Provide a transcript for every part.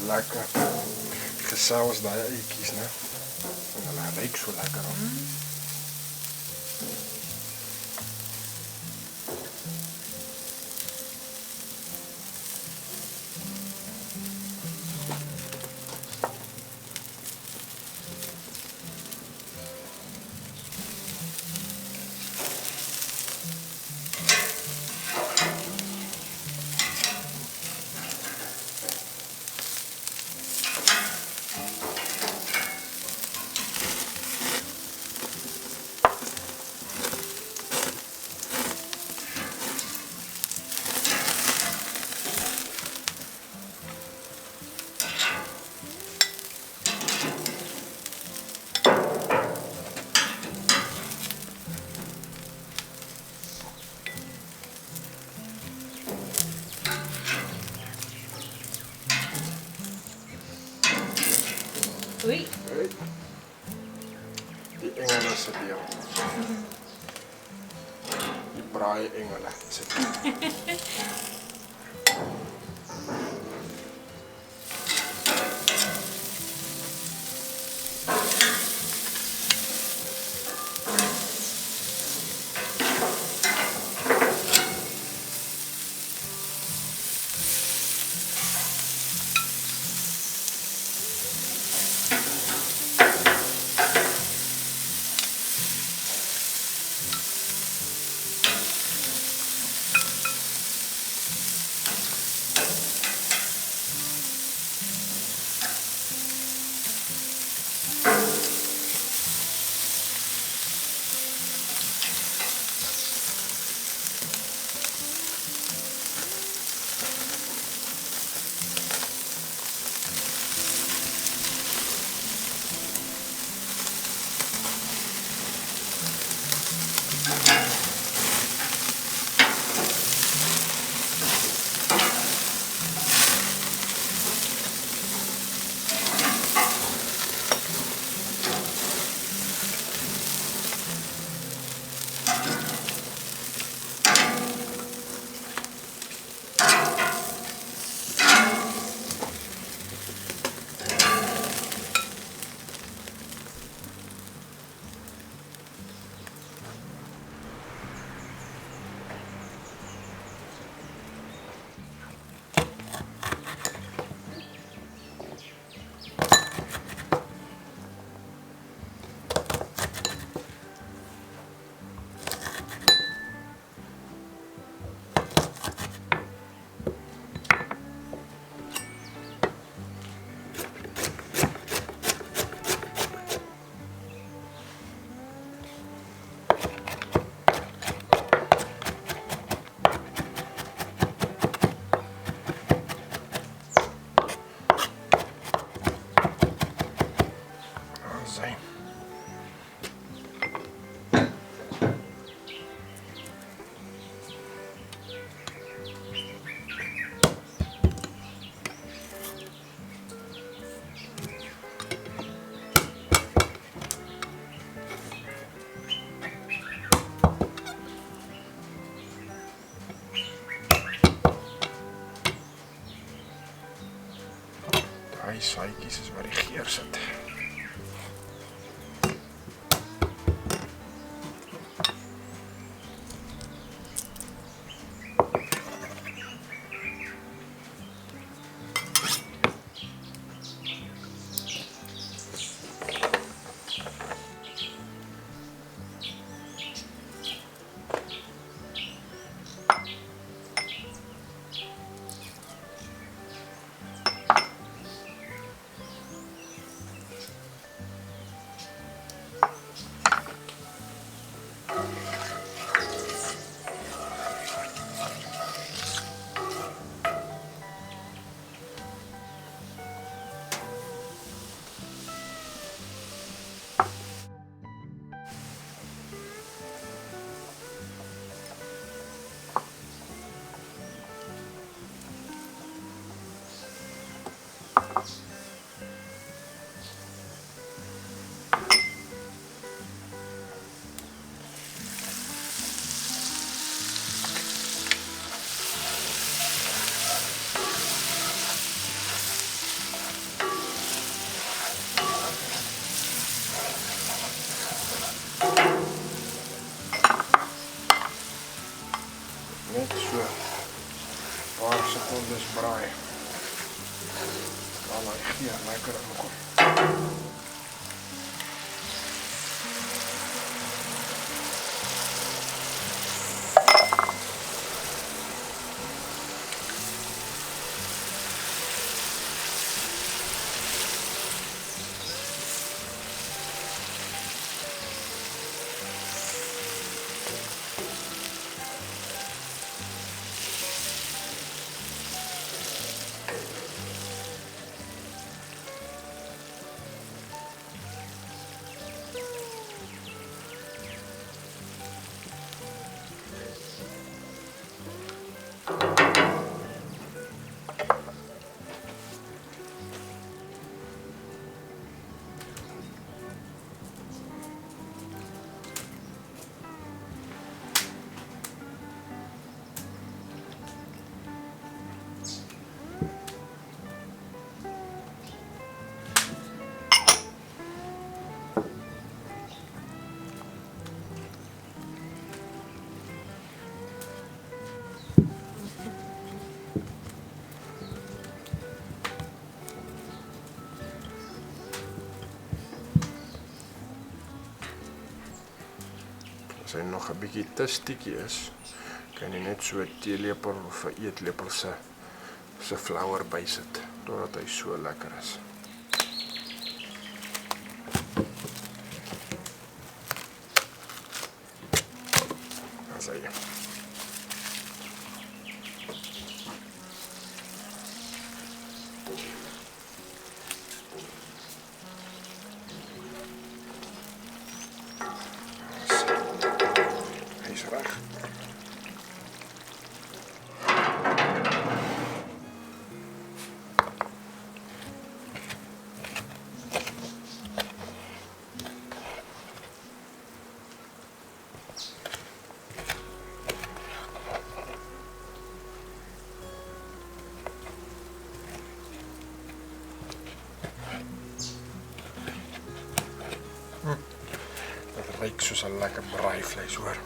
Lekker gesaus daai eitjies, né? En hulle ruik so lekker op. Oei. Die engele se deel. Die braai engele se deel. Zijn. Daai saaitjies is waar die geur sit. net so paar sekondes braai. Dan laat die geur lekker inkom. As hy nog 'n bietjie te stikkie is, kan jy net so 'n teelepel of 'n eetlepel se flour bysit totdat hy so lekker is. As hy is reg. Dat ruik soos 'n lekker braaivleis, hoor.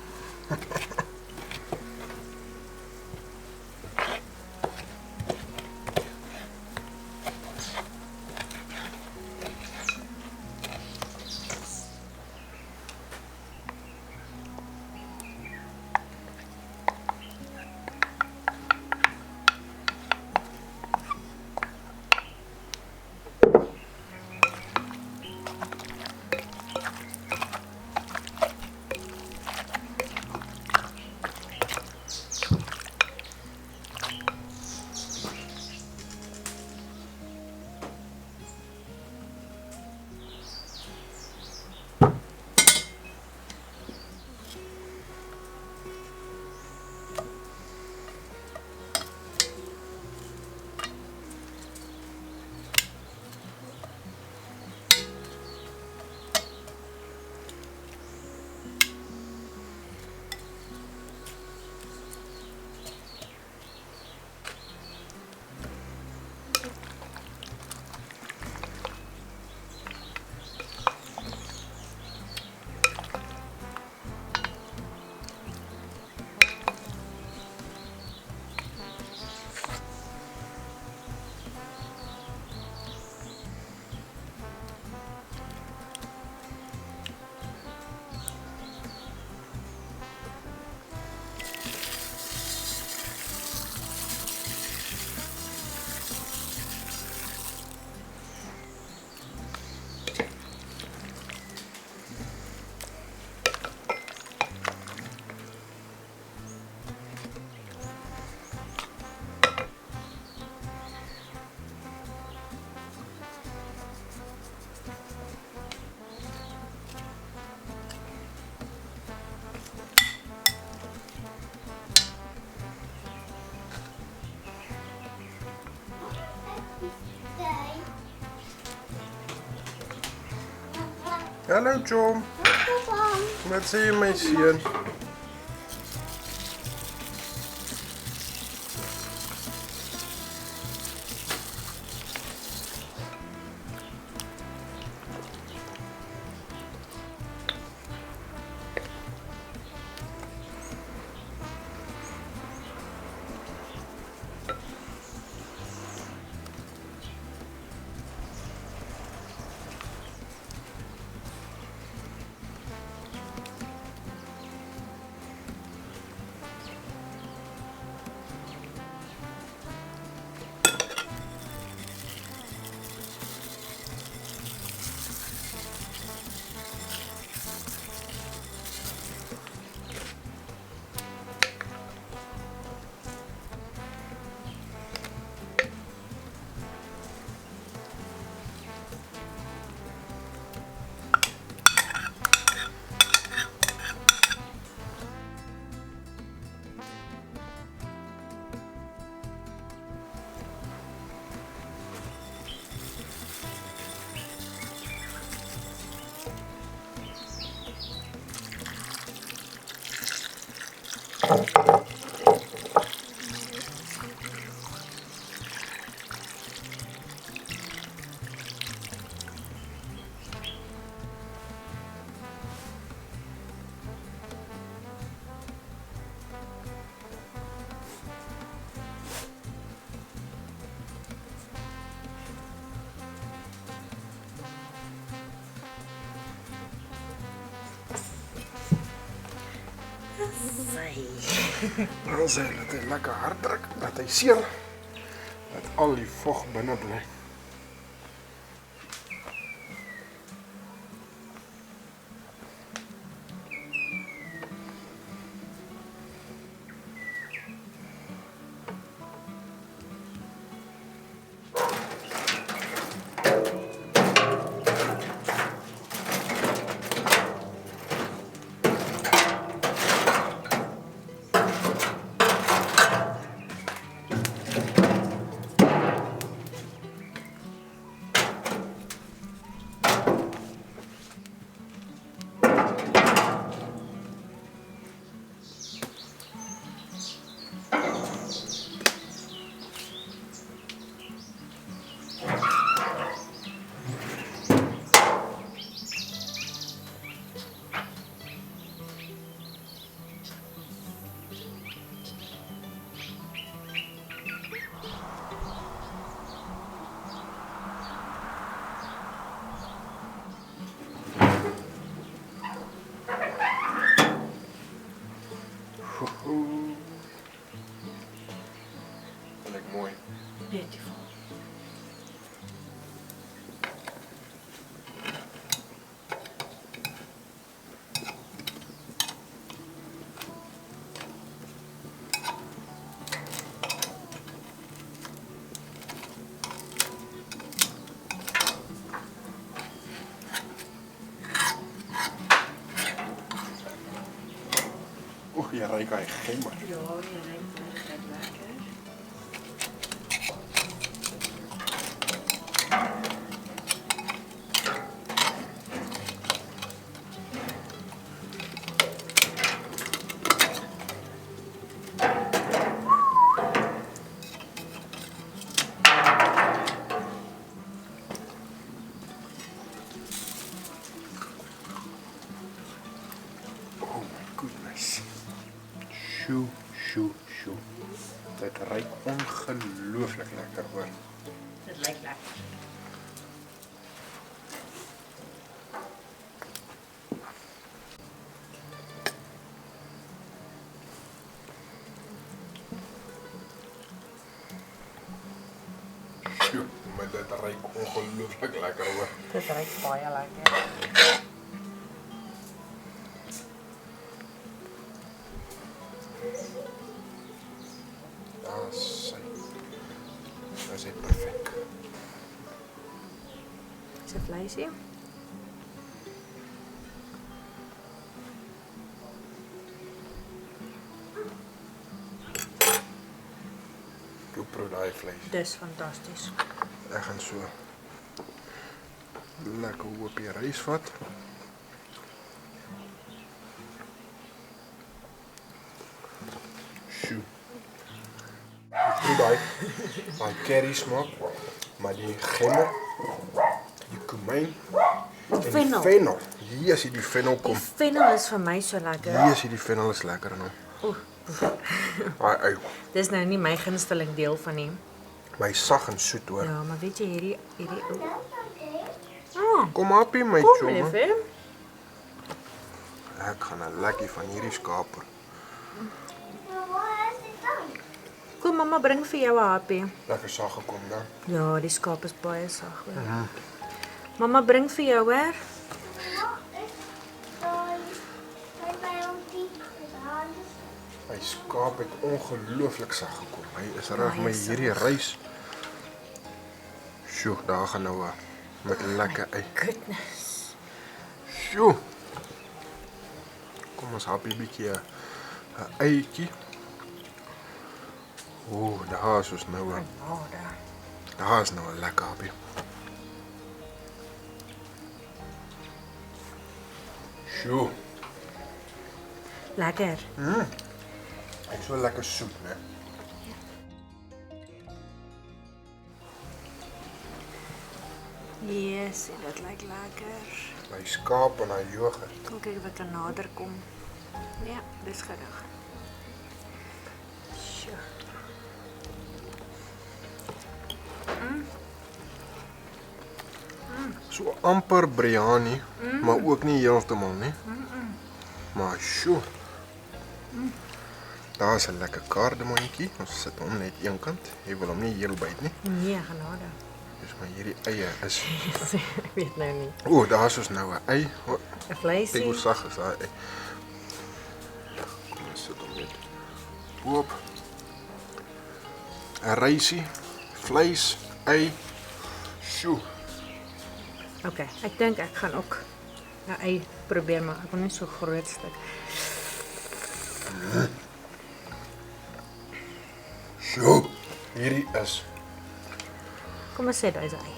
Hallo John. Wat sê jy my seun? Dan sê hy dat hy lekker hard druk, dat hy seer, dat al die vog binne bly. Dat lyk mooi. Beautiful. Oeh, jy ruik hy gemmer. Ja, jy ruik regtig lekker. Oh my goodness. Sjoe, sjoe, sjoe. Dit ruik ongelooflik lekker hoor. Dit lyk lekker. Sjoe, maar dit ruik ongelooflik lekker hoor. Dit ruik baie lekker. Dat is perfect. Is dit vleisie? Hoe proe daai vlees? Dis fantasties. Ek gaan so lekker hoopie rys vat. Sjoe. Ek proe daai curry smaak, maar die gemmer, die kumyn en die Fennel. fennel. Hier is die fennel Die kom. fennel is vir my so lekker. Hier is die fennel is lekker nou. Oeh. Ai, Dis nou nie my gunsteling deel van nie. my sag en soet hoor. Ja, maar weet jy hierdie Kom happie my kom chomma. liefie. Ek gaan 'n lekkie van hierdie skaper. Kom mamma bring vir jou 'n happie. Lekker sag gekom dan. Ja, die skaap is baie sag hoor. Mamma bring vir jou hoor. My skaap het ongelooflik sag gekom. Hy is reg Baie met sag. hierdie rys. Sjoe, daar gaan nou met lekker ei. Goodness. Sjoe. Kom ons happie bietjie 'n eitjie. Ooh, daar is ons nou. Genade. Daar is nou 'n lekker happie. Sjoe. Lekker. Hy's so lekker soet, né? Yes, dit lyk lekker. My skaap en hy yoghurt. Kom kyk of ek kan nader kom. Ja, dis gereg. Sjoe. So amper biryani, maar ook nie heeltemal nie. Maar sjoe. Daar is 'n lekker kardemoontjie. Ons sit hom net een kant. Jy wil hom nie heel byt nie. Nee, genade. Dis maar hierdie eie is. Ek weet nou nie. O, daar is ons nou 'n ei. 'n Kyk Vleisie. hoe sag is daai ei. Kom ons sit hom net oop. 'n Rysie, vleis, ei. Sjoe. Okay, ek dink ek gaan ook 'n ei probeer, maar ek wil nie so groot stuk. Sjoe. Hierdie is Kom ons sê daai is 'n ei.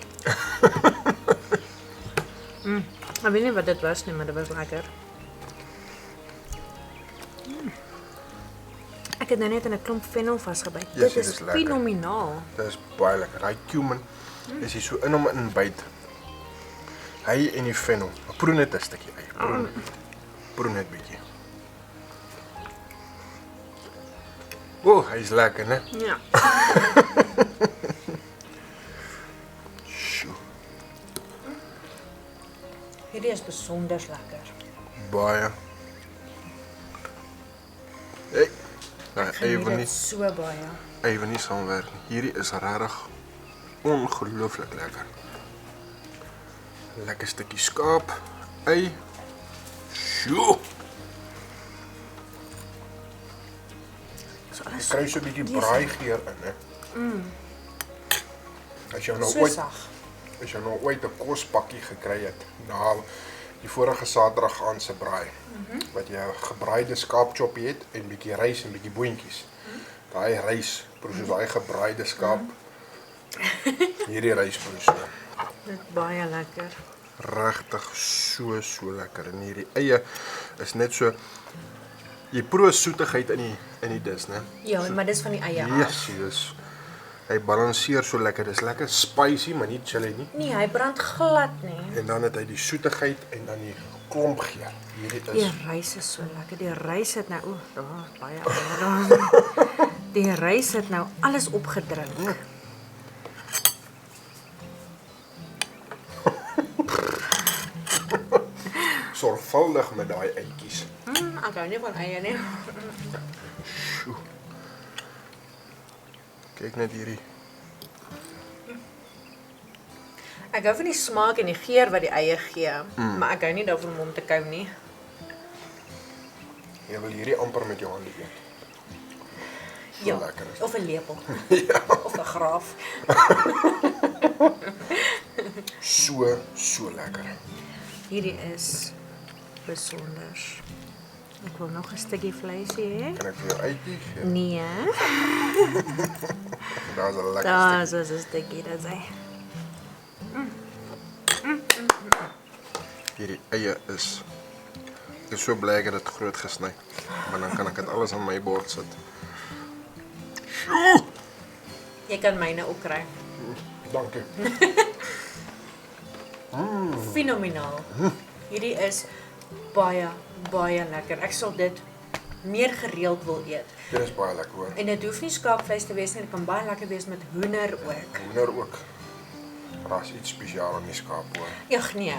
Ek weet nie wat dit was nie, maar dit was lekker. Ek het nou net in 'n klomp fennel vasgebyt. Yes, Dit dit is is lekker. fenomenaal. Dit is baie lekker. Daai cumin is hier so in hom inbyt. Hy en die fennel. Proe net 'n stukkie ei. Proe net bietjie. O, hy's lekker, né? Ja. Sjoe. Hierdie is besonder lekker. Baie. Hey. Nou, Ek geniet even dit nie, so baie. even nie saamwerk nie. Hierdie is regtig ongelooflik lekker. Lekker stukkie skaap, ei. Sjoe. So alles Jy kry so 'n bietjie braaigeur in, hè. As jy nou so ooit sag. as jy nou ooit 'n kospakkie gekry het na die vorige Saterdag aan se braai, wat jy 'n gebraaide skaapchoppie het en bietjie rys en bietjie boontjies. Daai rys proe soos daai gebraaide skaap. Hierdie rys proe so. Dit baie lekker. Regtig so lekker. En hierdie eie is net so jy proe soetigheid in die dis, né? Ja, maar dis van die eie af. Yes, dis hy balanseer so lekker. Dis lekker spicy, maar nie chili nie. Nee, hy brand glad nie. En dan het hy die soetigheid en dan die klompgeur. Hierdie Die is rys is so lekker. Die rys het nou, daar baie ander. Die rys het nou alles opgedrink. sorgvuldig met daai eitjies. Ek hou nie van eie nie. Sjoe. Kyk net hierdie. Ek hou van die smaak en die geur wat die eie gee, maar ek hou nie daarvan om te kou nie. Jy wil hierdie amper met jou hande eet. So Ja, lekker is. of 'n lepel. Of 'n graaf. So lekker. Hierdie is besonder. Ek wil nog 'n stukkie vleisie hê. Kan ek vir jou uitjie gee? Nee, Daar's 'n lekker daar stuk. is 'n stukkie, dat hy. Hierdie eie is ek is so bly ek het dit groot gesny. Want dan kan ek dit alles aan my bord sit. Sjoe! Jy kan myne ook kry. Dankie. Fenomenaal. Hierdie is baie lekker. Ek sal dit meer gereeld wil eet. Dit is baie lekker hoor. En dit hoef nie skaapvleis te wees nie, dit kan baie lekker wees met hoender ook. Hoender ook. Daar's iets spesiaal aan die skaap hoor. Ag nee.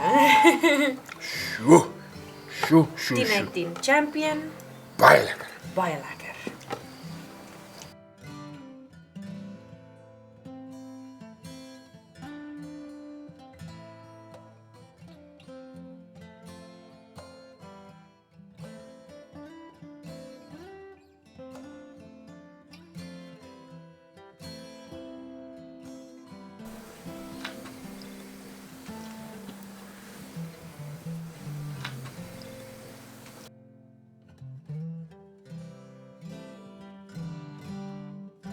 Sjoe. 10 uit 10. Champion, Baie lekker. baie lekker.